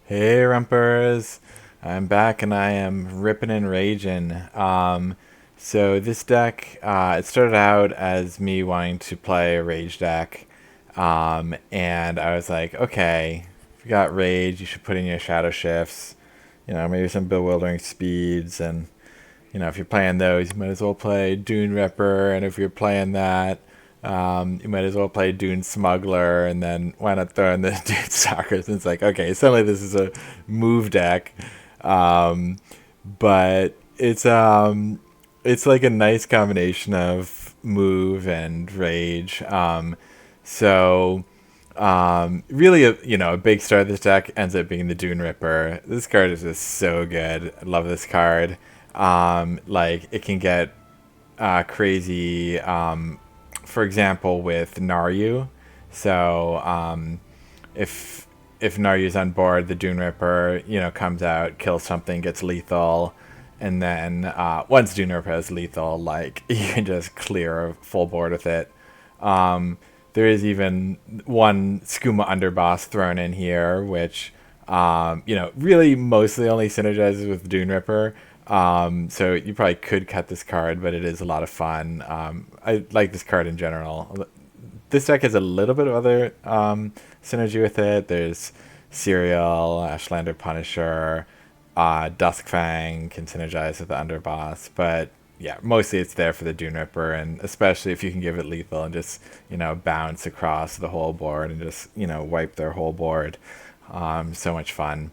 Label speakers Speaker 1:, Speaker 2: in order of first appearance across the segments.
Speaker 1: Hey Rumpers, I'm back and I am ripping and raging. So this deck, it started out as me wanting to play a rage deck, and I was like, okay, if you got rage, you should put in your shadow shifts, maybe some bewildering speeds, and if you're playing those, you might as well play Duneripper, and if you're playing that, you might as well play Dune Smuggler, and then why not throw in the Dune Stalkers? And it's like, okay, suddenly this is a move deck, um, but it's like a nice combination of move and rage. Really, a big start of this deck ends up being the Dune Ripper. This card is just so good. I love this card. Like it can get crazy. For example, with Naryu. So if Naryu's on board, the Dune Ripper, comes out, kills something, gets lethal, and then once Dune Ripper is lethal, like you can just clear a full board with it. There is even one Skooma Underboss thrown in here, which really mostly only synergizes with Dune Ripper. So you probably could cut this card, but it is a lot of fun. I like this card in general. This deck has a little bit of other synergy with it. There's Serial, Ashlander Punisher, Duskfang can synergize with the Underboss, but yeah, mostly it's there for the Dune Ripper, and especially if you can give it lethal and just bounce across the whole board and just wipe their whole board. So much fun.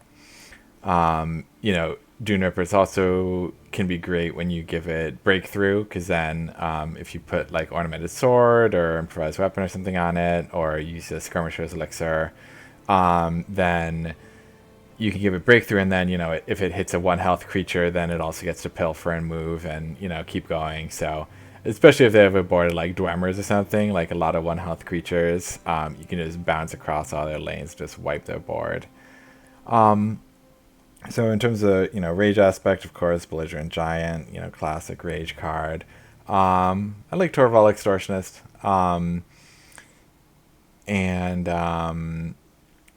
Speaker 1: Dune Rippers also can be great when you give it breakthrough, because then if you put like ornamented sword or improvised weapon or something on it, or use a skirmisher's elixir, then you can give it breakthrough, and then if it hits a 1 health creature, then it also gets to pilfer and move and keep going. So especially if they have a board like Dwemmers or something, like a lot of 1 health creatures, you can just bounce across all their lanes, just wipe their board. So in terms of rage aspect, of course, belligerent giant, classic rage card. I like Torval Extortionist, and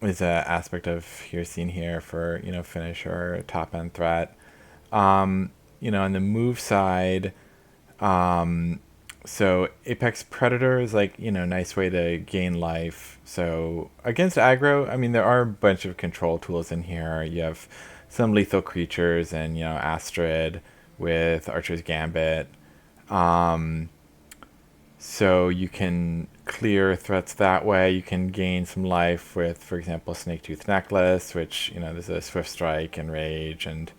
Speaker 1: is an aspect of here seen here for finish or top end threat. On the move side, so Apex Predator is like nice way to gain life. So against aggro, I mean there are a bunch of control tools in here. You have some lethal creatures and Astrid with Archer's Gambit. So you can clear threats that way. You can gain some life with, for example, Snaketooth Necklace, which there's a Swift Strike and Rage, and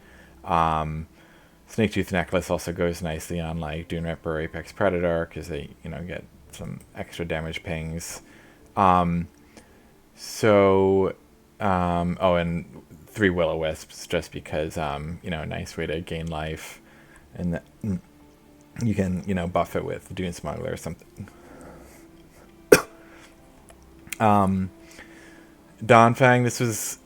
Speaker 1: Snaketooth Necklace also goes nicely on like Dune Ripper or Apex Predator because they get some extra damage pings. So oh, and 3 Will-O-Wisps just because a nice way to gain life, and you can buff it with Dune Smuggler or something. Donfang, this was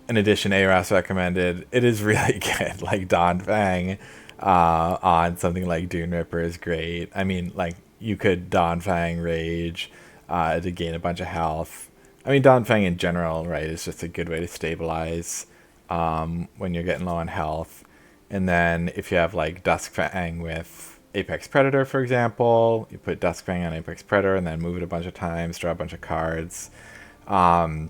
Speaker 1: an edition ARAS recommended. It is really good. Like Donfang on something like Dune Ripper is great. I mean, like you could Donfang Rage to gain a bunch of health. I mean, Donfang in general, right, is just a good way to stabilize when you're getting low on health. And then if you have like Duskfang with Apex Predator, for example, you put Duskfang on Apex Predator and then move it a bunch of times, draw a bunch of cards. And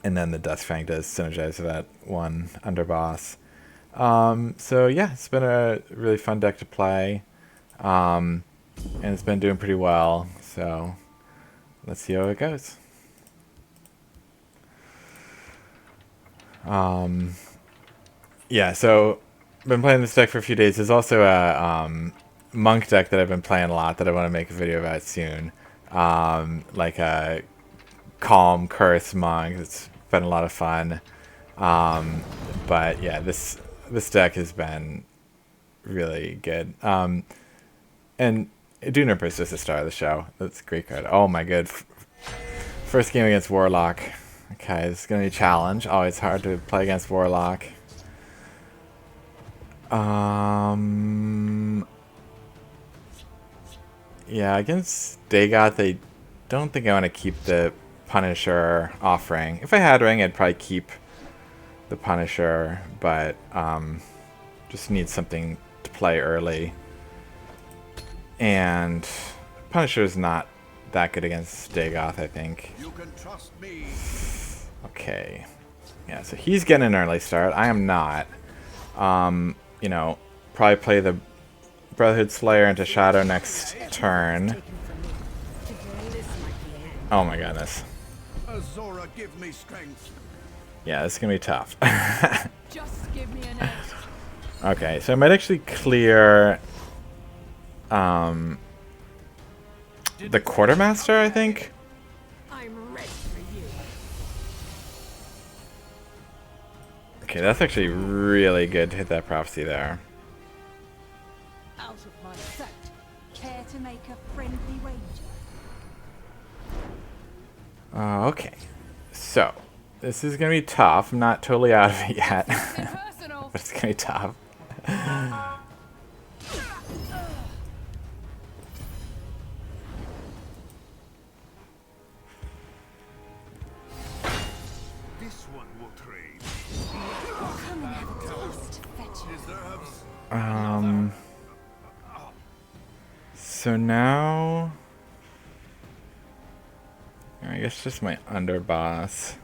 Speaker 1: then the Duskfang does synergize with that one underboss. So yeah, it's been a really fun deck to play. And it's been doing pretty well. So let's see how it goes. Yeah, so I've been playing this deck for a few days. There's also a monk deck that I've been playing a lot that I want to make a video about soon. Like a calm curse monk. It's been a lot of fun. But yeah, this deck has been really good. And Duneripper is just the star of the show. That's a great card. Oh my good. First game against Warlock. Okay, this is going to be a challenge. Always hard to play against Warlock. Yeah, against Dagoth, I don't think I want to keep the Punisher offering. If I had Ring, I'd probably keep the Punisher, but just need something to play early. And Punisher is not that good against Dagoth, I think.
Speaker 2: You can trust me.
Speaker 1: Okay. Yeah, so he's getting an early start. I am not. You know, probably play the Brotherhood Slayer into Shadow next turn. Oh my goodness.
Speaker 2: Azora, give me strength.
Speaker 1: Yeah, this is gonna be tough.
Speaker 3: Just give me an edge.
Speaker 1: Okay, so I might actually clear the Quartermaster, I think.
Speaker 3: I'm ready for you.
Speaker 1: Okay, that's actually really good to hit that prophecy there.
Speaker 3: Out of my sight. Care to make a friendly wager?
Speaker 1: Okay, so this is gonna be tough. I'm not totally out of it yet,
Speaker 3: Personal.
Speaker 1: but it's gonna be tough.
Speaker 2: This one will trade.
Speaker 3: Come and have a taste, fetcher.
Speaker 2: Deserves.
Speaker 1: So now, I guess just my underboss.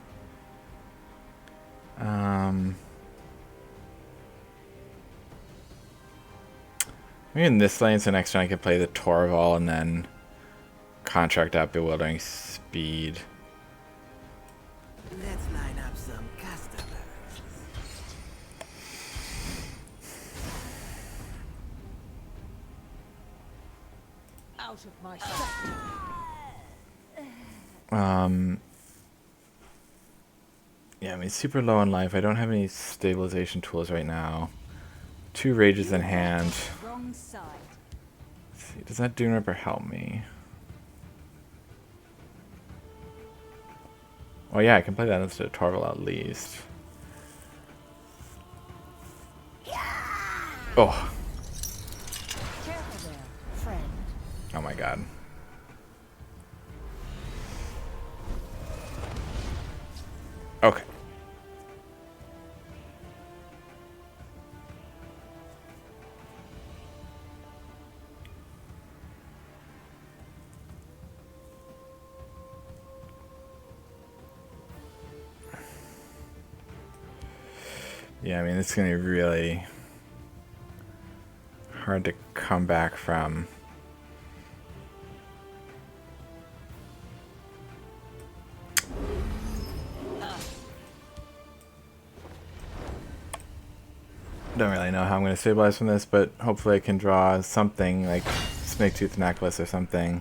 Speaker 1: Maybe in this lane, so next turn I could play the Torval and then contract out Bewildering Speed.
Speaker 4: Let's line up some customers.
Speaker 3: Out of my sight.
Speaker 1: Yeah, I mean, super low on life. I don't have any stabilization tools right now. 2 rages in hand.
Speaker 3: Wrong side.
Speaker 1: Let's see, does that Duneripper help me? Oh yeah, I can play that instead of Torval at least. Oh.
Speaker 3: Careful there, friend.
Speaker 1: Oh my god. Okay. Yeah, I mean, it's going to be really hard to come back from. Don't really know how I'm going to stabilize from this, but hopefully I can draw something like Snake-Tooth Necklace or something.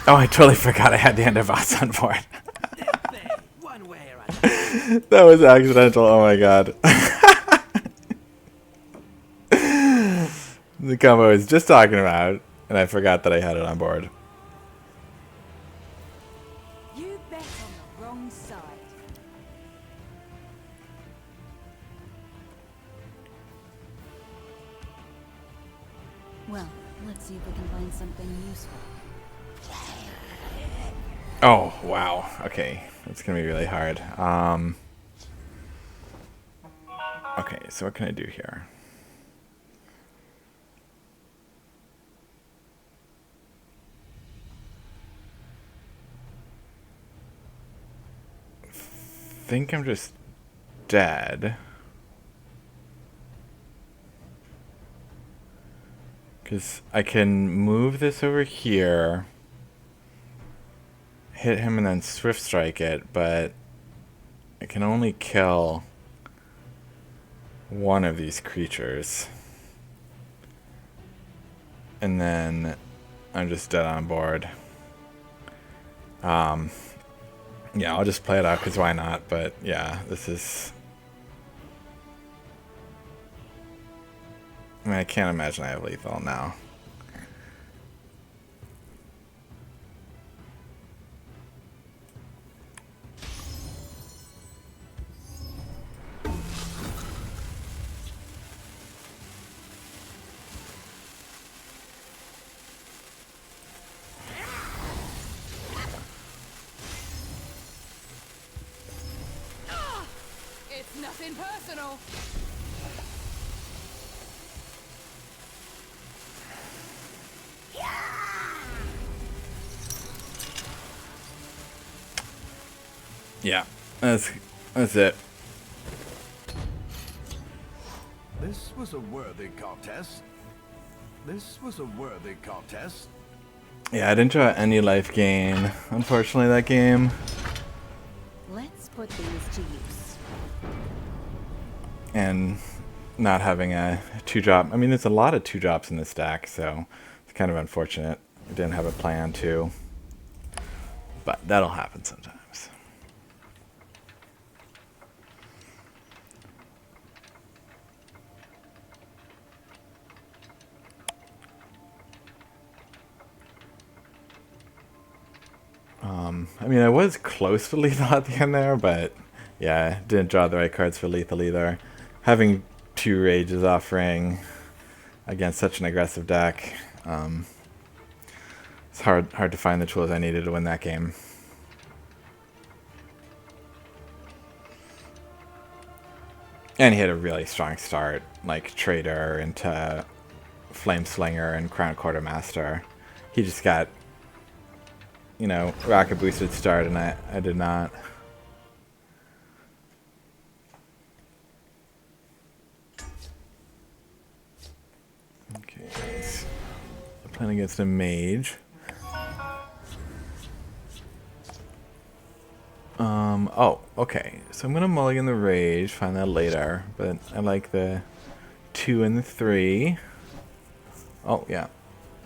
Speaker 1: Oh, I totally forgot I had the Underboss on board.
Speaker 4: One way or another.
Speaker 1: That was accidental. Oh my god. The combo I was just talking about, and I forgot that I had it on board.
Speaker 3: You bet on the wrong side. Well, let's see if we can find something useful.
Speaker 1: Oh, wow. Okay. That's going to be really hard. Okay, so what can I do here? Think I'm just dead. Because I can move this over here, hit him and then swift strike it, but I can only kill one of these creatures. And then I'm just dead on board. Yeah, I'll just play it out because why not? But yeah, this is... I mean, I can't imagine I have lethal now.
Speaker 3: nothing personal.
Speaker 1: Yeah, that's it.
Speaker 2: This was a worthy contest. This was a worthy contest.
Speaker 1: Yeah, I didn't draw any life gain, unfortunately, that game.
Speaker 3: Let's put these to use.
Speaker 1: And not having a 2-drop. I mean, there's a lot of 2-drops in this deck, so it's kind of unfortunate. I didn't have a plan to. But that'll happen sometimes. I mean, I was close to lethal at the end there, but yeah, didn't draw the right cards for lethal either. Having 2 rages offering against such an aggressive deck, it's hard to find the tools I needed to win that game. And he had a really strong start, like Trader into Flame Slinger and Crown Quartermaster. He just got, you know, rocket boosted start, and I did not. Okay, nice. I'm playing against a mage. Oh, okay. So I'm gonna mulligan the rage, find that later, but I like the 2 and the 3. Oh, yeah.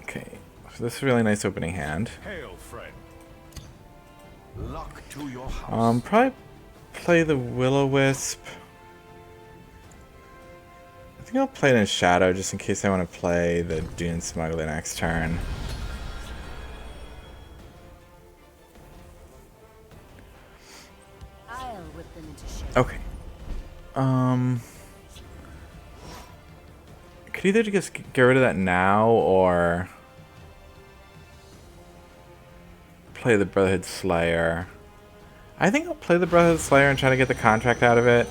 Speaker 1: Okay. So this is a really nice opening hand.
Speaker 2: Hail, friend. Luck to your house.
Speaker 1: Probably play the Will-O-Wisp. I think I'll play it in Shadow just in case I want to play the Dune Smuggler next turn.
Speaker 3: I'll whip them into shape.
Speaker 1: Okay. Could either just get rid of that now or play the Brotherhood Slayer. I think I'll play the Brotherhood Slayer and try to get the contract out of it.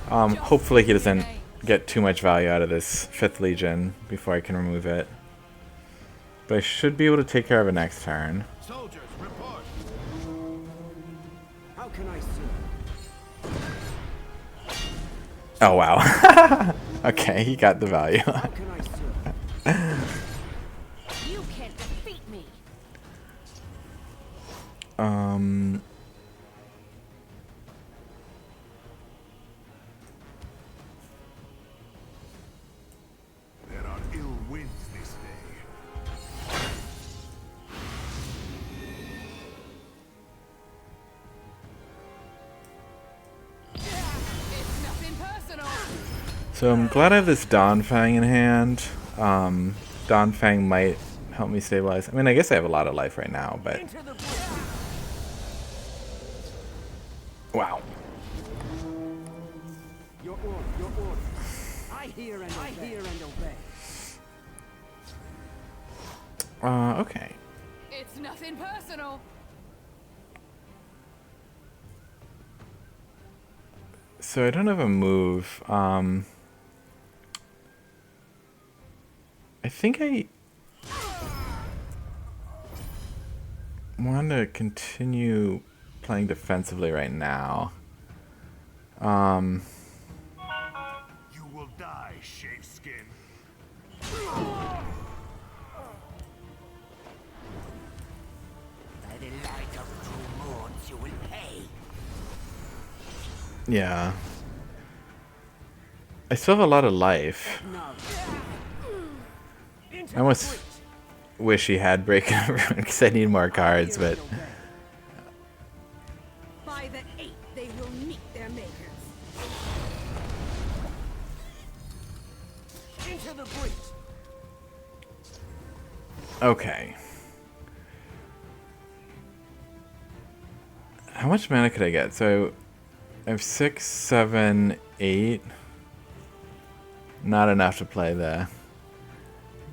Speaker 1: Hopefully he doesn't get too much value out of this 5th Legion before I can remove it. But I should be able to take care of it next turn.
Speaker 2: Soldiers, report.
Speaker 4: How can I serve?
Speaker 1: Oh wow. Okay, he got the value.
Speaker 4: How can I serve?
Speaker 3: You can't defeat me.
Speaker 2: There are ill winds this day.
Speaker 3: It's nothing personal.
Speaker 1: So I'm glad I have this Dawnfang in hand. Dawnfang might help me stabilize. I mean, I guess I have a lot of life right now, but...
Speaker 4: Into the
Speaker 1: Wow.
Speaker 4: Your order, your order. I hear and obey.
Speaker 1: Okay.
Speaker 3: It's nothing personal.
Speaker 1: So I don't have a move. I think I want to continue playing defensively right now.
Speaker 2: You will die, Shaveskin.
Speaker 4: By the light of 2 moons, you will pay.
Speaker 1: Yeah. I still have a lot of life.
Speaker 4: Now.
Speaker 1: I almost wish he had Break a Rune because I need more cards, but...
Speaker 3: By the 8th, they will meet their makers.
Speaker 4: Into the breach.
Speaker 1: Okay. How much mana could I get? So I have 6, 7, 8. Not enough to play the...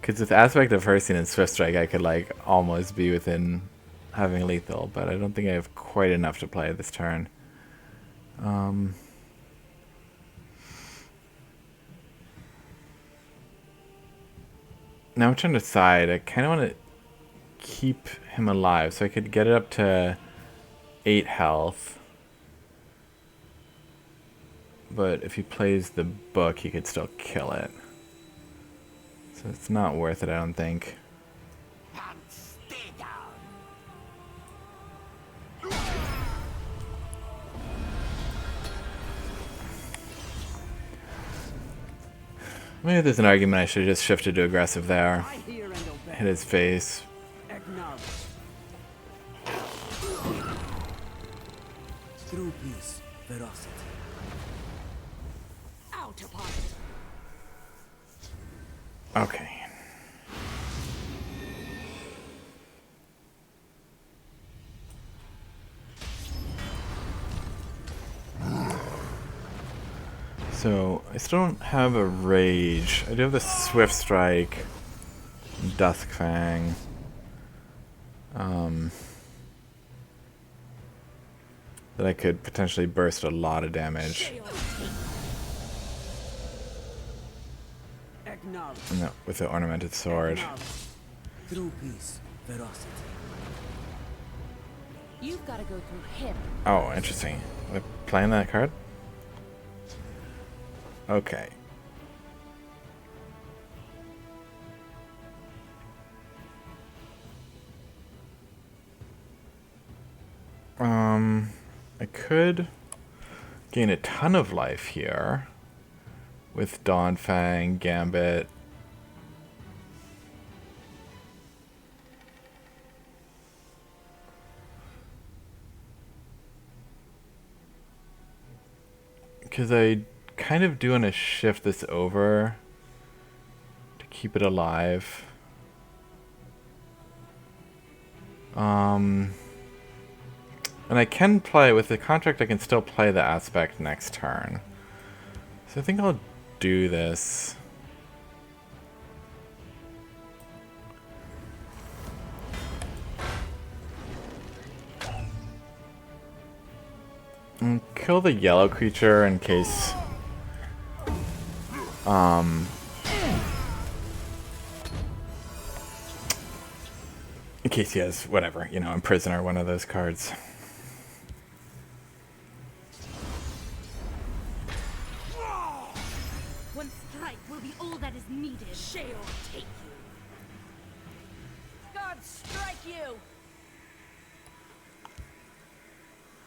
Speaker 1: Because with Aspect of Hersing and Swift Strike, I could like almost be within having lethal, but I don't think I have quite enough to play this turn. Now I'm trying to decide. I kind of want to keep him alive, so I could get it up to 8 health. But if he plays the book, he could still kill it. So it's not worth it, I don't think. Maybe there's an argument I should have just shifted to aggressive there.
Speaker 4: I hear and obey.
Speaker 1: Hit his face.
Speaker 4: Acknowledge.
Speaker 5: True peace, ferocity.
Speaker 3: Out upon it.
Speaker 1: Okay. So, I still don't have a rage. I do have the Swift Strike, Dusk Fang. That I could potentially burst a lot of damage.
Speaker 4: Acknowledge.
Speaker 1: No, with the Ornamented Sword.
Speaker 4: Acknowledge.
Speaker 5: True peace, ferocity.
Speaker 3: You've got to go through him.
Speaker 1: Oh, interesting. Am I playing that card? Okay. I could gain a ton of life here with Dawnfang, Gambit. Because I kind of do want to shift this over to keep it alive. And I can play, with the contract I can still play the aspect next turn. So I think I'll do this. And kill the yellow creature in case he has whatever, you know, Imprison or one of those cards.
Speaker 3: One strike will be all that is needed. Shale take you. God strike you!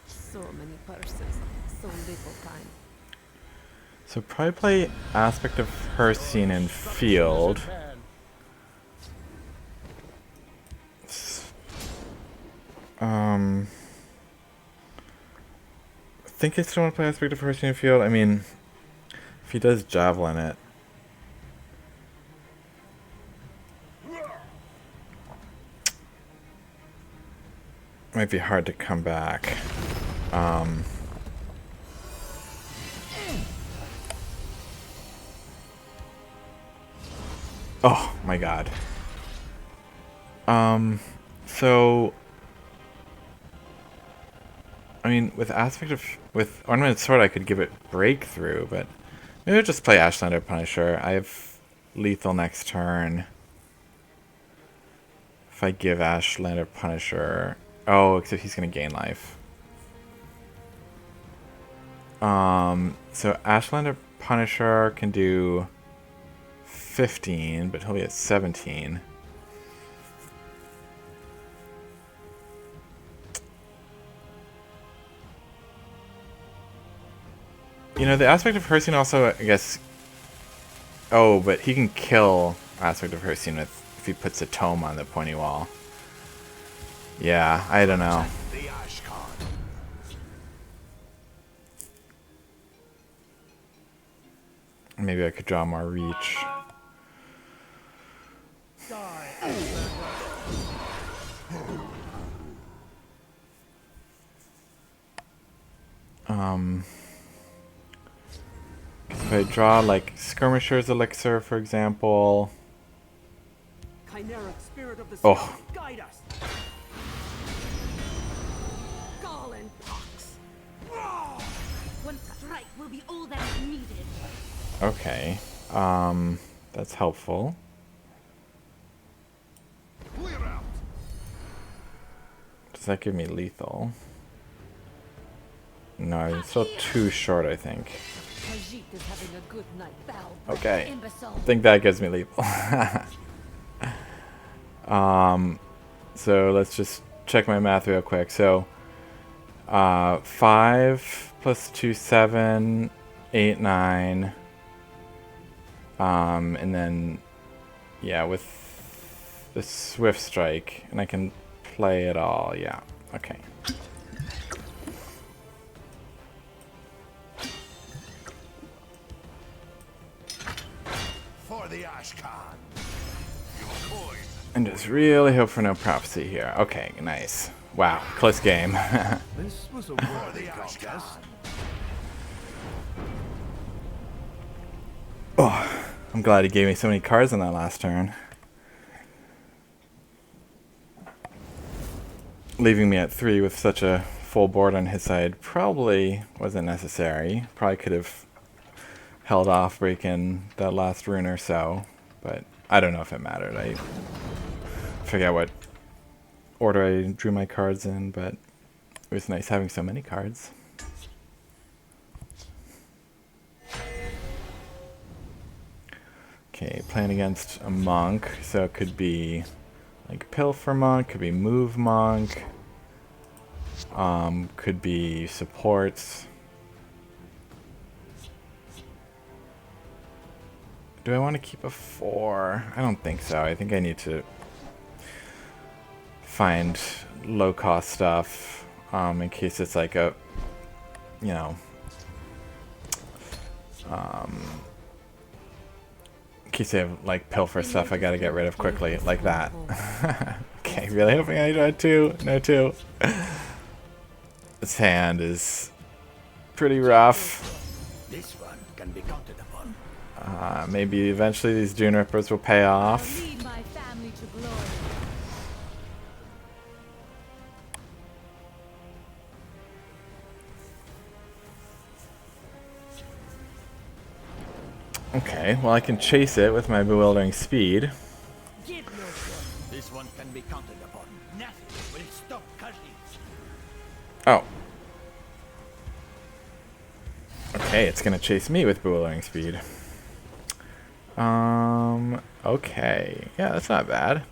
Speaker 6: So many purses, so little time.
Speaker 1: So probably play Aspect of Hercene in field. I think I still want to play Aspect of Hercene in field. I mean, if he does Javelin it. Might be hard to come back. Oh my god. So I mean, with Ornamented Sword, I could give it Breakthrough, but maybe I'll just play Ashlander Punisher. I have lethal next turn. If I give Ashlander Punisher, oh, except he's gonna gain life. So Ashlander Punisher can do 15, but he'll be at 17. You know, the Aspect of Hercene also, I guess... Oh, but he can kill Aspect of Hercene if he puts a tome on the pointy wall. Yeah, I don't know.
Speaker 2: The Ash card.
Speaker 1: Maybe I could draw more reach. If I draw like Skirmisher's Elixir, for example.
Speaker 4: Chimeric spirit of the
Speaker 1: Oh.
Speaker 4: sky, guide us.
Speaker 3: Gall and pox. One strike will be all that is needed.
Speaker 1: Okay. That's helpful. Does that give me lethal? No, I'm still too short, I think.
Speaker 6: Khajiit is having a good night.
Speaker 1: Okay.
Speaker 6: Imbecile.
Speaker 1: I think that gives me lethal. So let's just check my math real quick. So 5 plus 2, 7, 8, 9. And then, yeah, with the Swift Strike, and I can play it all. Yeah, okay.
Speaker 2: For the Ashkan. Your coin.
Speaker 1: And just really hope for no prophecy here. Okay, nice. Wow, close game.
Speaker 2: This was a worthy contest.
Speaker 1: Oh, I'm glad he gave me so many cards on that last turn. Leaving me at 3 with such a full board on his side probably wasn't necessary. Probably could have held off breaking that last rune or so, but I don't know if it mattered. I forget what order I drew my cards in, but it was nice having so many cards. Okay, playing against a monk, so it could be like Pilfer Monk, could be Move Monk, could be supports. Do I want to keep a 4? I don't think so. I think I need to find low-cost stuff in case it's like a, you know, in case I have like Pilfer stuff I gotta get rid of quickly, like that. Okay, really hoping I draw 2. No 2. This hand is pretty rough.
Speaker 2: This one can be counted upon.
Speaker 1: Maybe eventually these Dunerippers will pay off.
Speaker 3: Lead my family to glory.
Speaker 1: Okay, well I can chase it with my bewildering speed.
Speaker 2: Give no one. This one can be counted upon. Nothing will stop Khajiit.
Speaker 1: Oh. Okay, it's gonna chase me with bewildering speed. Okay. Yeah, that's not bad.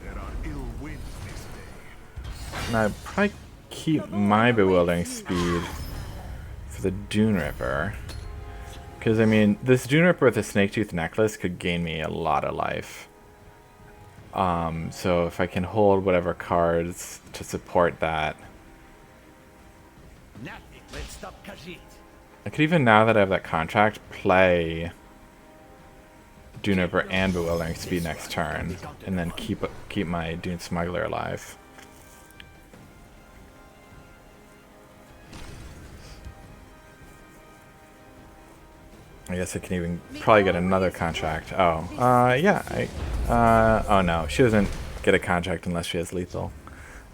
Speaker 2: There are ill winds this day.
Speaker 1: And I'd probably keep my bewildering speed for the Duneripper. Because, I mean, this Duneripper with a snake-tooth necklace could gain me a lot of life. So if I can hold whatever cards to support that.
Speaker 2: Nothing will stop Khajiit.
Speaker 1: I could even, now that I have that contract, play Duneripper and bewildering speed next turn. And then keep my Dune Smuggler alive. I guess I can even probably get another contract. Oh, yeah. Oh no, she doesn't get a contract unless she has lethal.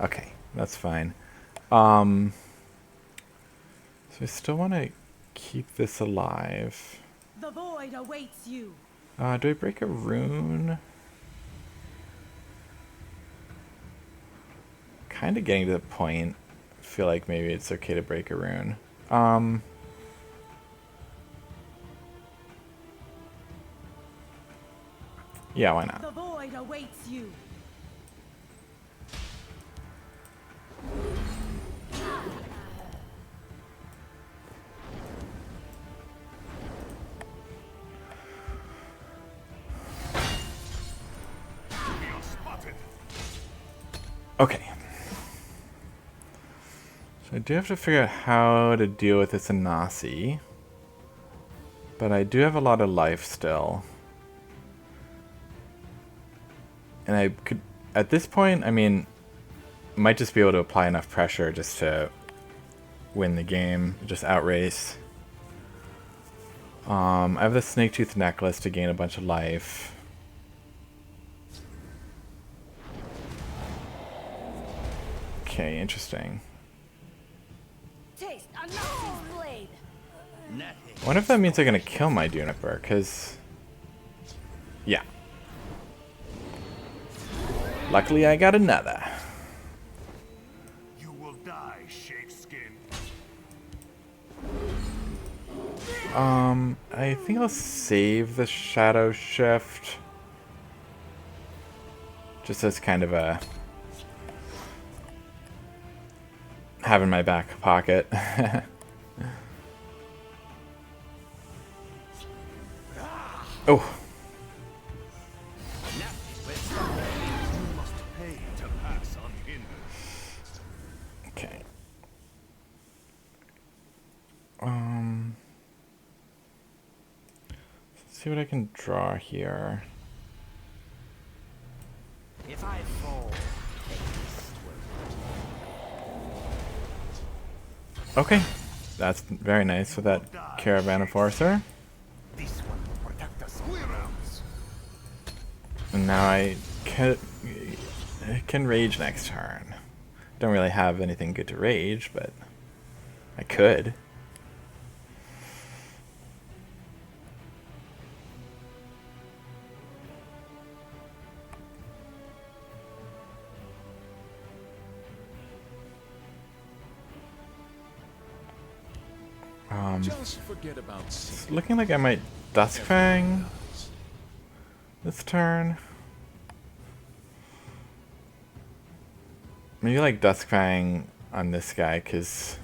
Speaker 1: Okay, that's fine. So I still want to keep this alive.
Speaker 3: The void awaits you.
Speaker 1: Do I break a rune? Kind of getting to the point. I feel like maybe it's okay to break a rune. Yeah, why not?
Speaker 3: The void awaits you.
Speaker 1: Okay. So I do have to figure out how to deal with this Anasi. But I do have a lot of life still. And I could, at this point, I mean, might just be able to apply enough pressure just to win the game, just outrace. I have the snake-tooth necklace to gain a bunch of life. Okay, interesting.
Speaker 3: Taste Anasi's blade.
Speaker 2: Nothing.
Speaker 1: I wonder if that means they're gonna kill my Duneripper, because... Yeah. Luckily, I got another.
Speaker 2: You will die, Shakeskin.
Speaker 1: I think I'll save the Shadow Shift. Just as kind of a... have in my back pocket. Oh.
Speaker 2: You must pay to pass unhindered.
Speaker 1: Okay. Let's see what I can draw here.
Speaker 4: If I fall,
Speaker 1: Okay. That's very nice with that Caravan Enforcer.
Speaker 2: This one will protect us squirrels.
Speaker 1: And now I can rage next turn. Don't really have anything good to rage, but I could.
Speaker 7: Just forget about
Speaker 1: It's looking like I might Duskfang this turn. Maybe like Duskfang on this guy, because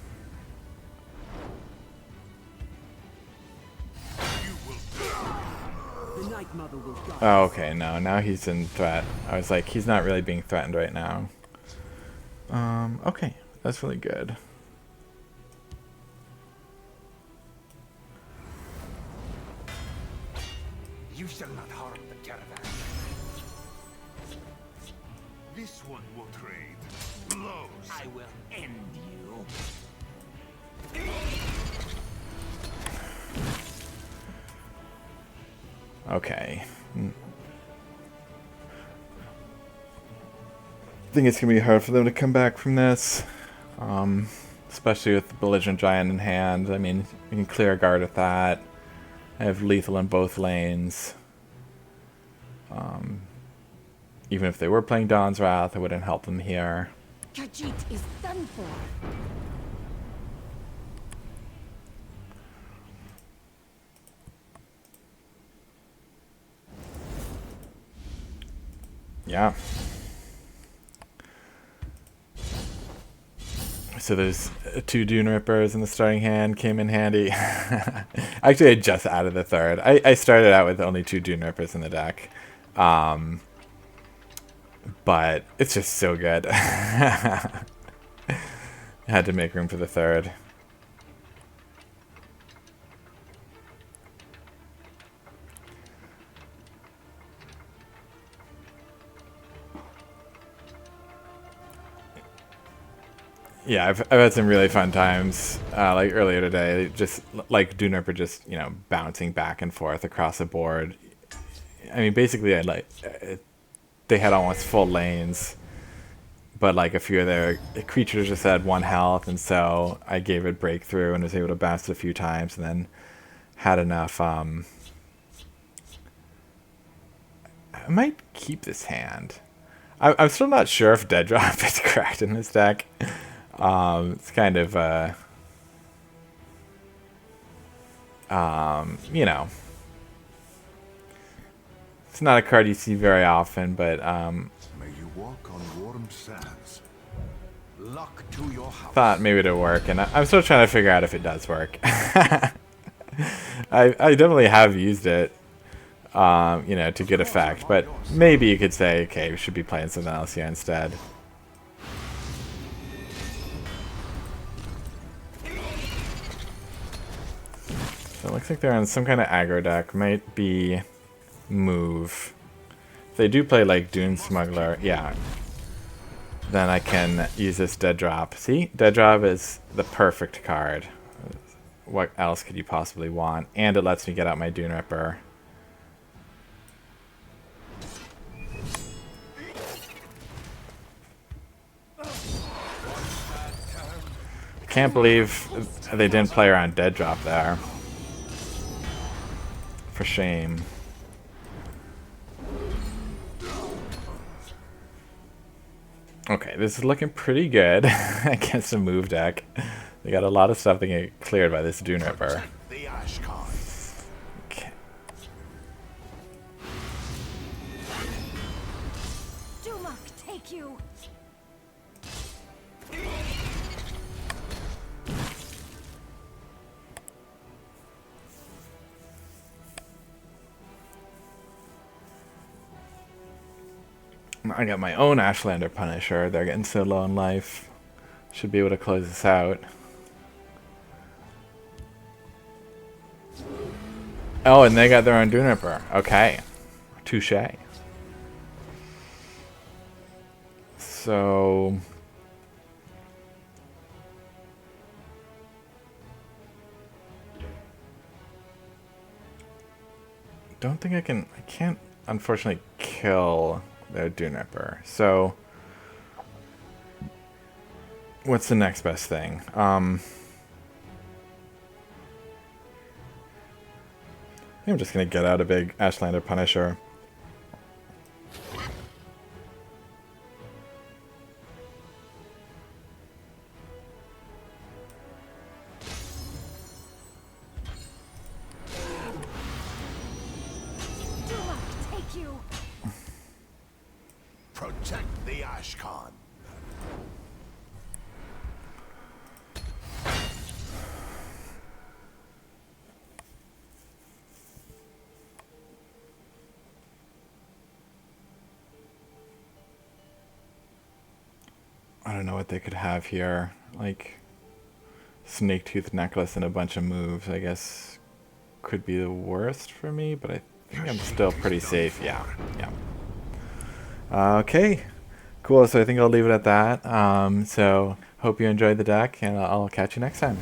Speaker 4: the Night Mother will guide.
Speaker 1: oh, okay, no, now he's in threat. I was like, he's not really being threatened right now. Okay, that's really good.
Speaker 2: You shall not harm the caravan. This one will trade blows.
Speaker 4: I will end you.
Speaker 1: Okay. I think it's going to be hard for them to come back from this. Especially with the Belligerent Giant in hand. I mean, you can clear a guard with that. I have lethal in both lanes. Even if they were playing Dawn's Wrath, it wouldn't help them here.
Speaker 3: Khajiit is done for.
Speaker 1: Yeah. So there's two Dunerippers in the starting hand, came in handy. Actually, I just added the third. I started out with only two Dunerippers in the deck. But it's just so good. I had to make room for the third. Yeah, I've had some really fun times. Like earlier today, just like Duneripper, just bouncing back and forth across the board. I mean, basically, they had almost full lanes, but like a few of their creatures just had 1 health, and so I gave it breakthrough and was able to bounce it a few times, and then had enough. I might keep this hand. I'm still not sure if Dead Drop is correct in this deck. It's kind of, it's not a card you see very often, but
Speaker 2: May you walk on warm sands. Luck to your house.
Speaker 1: thought maybe it'd work, and I'm still trying to figure out if it does work. I definitely have used it, to good effect, but maybe you could say, okay, we should be playing something else here instead. So it looks like they're on some kind of aggro deck. Might be move. If they do play like Dune Smuggler, yeah, then I can use this Dead Drop. See? Dead Drop is the perfect card. What else could you possibly want? And it lets me get out my Duneripper. I can't believe they didn't play around Dead Drop there. For shame. Okay, this is looking pretty good against a move deck. They got a lot of stuff that can get cleared by this Duneripper.
Speaker 2: Protect the Ashcon.
Speaker 1: Okay.
Speaker 3: Dumark, take you!
Speaker 1: I got my own Ashlander Punisher. They're getting so low in life. Should be able to close this out. Oh, and they got their own Duneripper. Okay. Touche. So... don't think I can't unfortunately kill their Duneripper. So what's the next best thing? I think I'm just gonna get out a big Ashlander Punisher.
Speaker 3: Dumark, take you!
Speaker 2: Protect the Ashcon.
Speaker 1: I don't know what they could have here. Like Snake Tooth Necklace and a bunch of moves, I guess could be the worst for me, but I think I'm still pretty safe. Yeah. Okay. Cool, so I think I'll leave it at that. So hope you enjoyed the deck, and I'll catch you next time.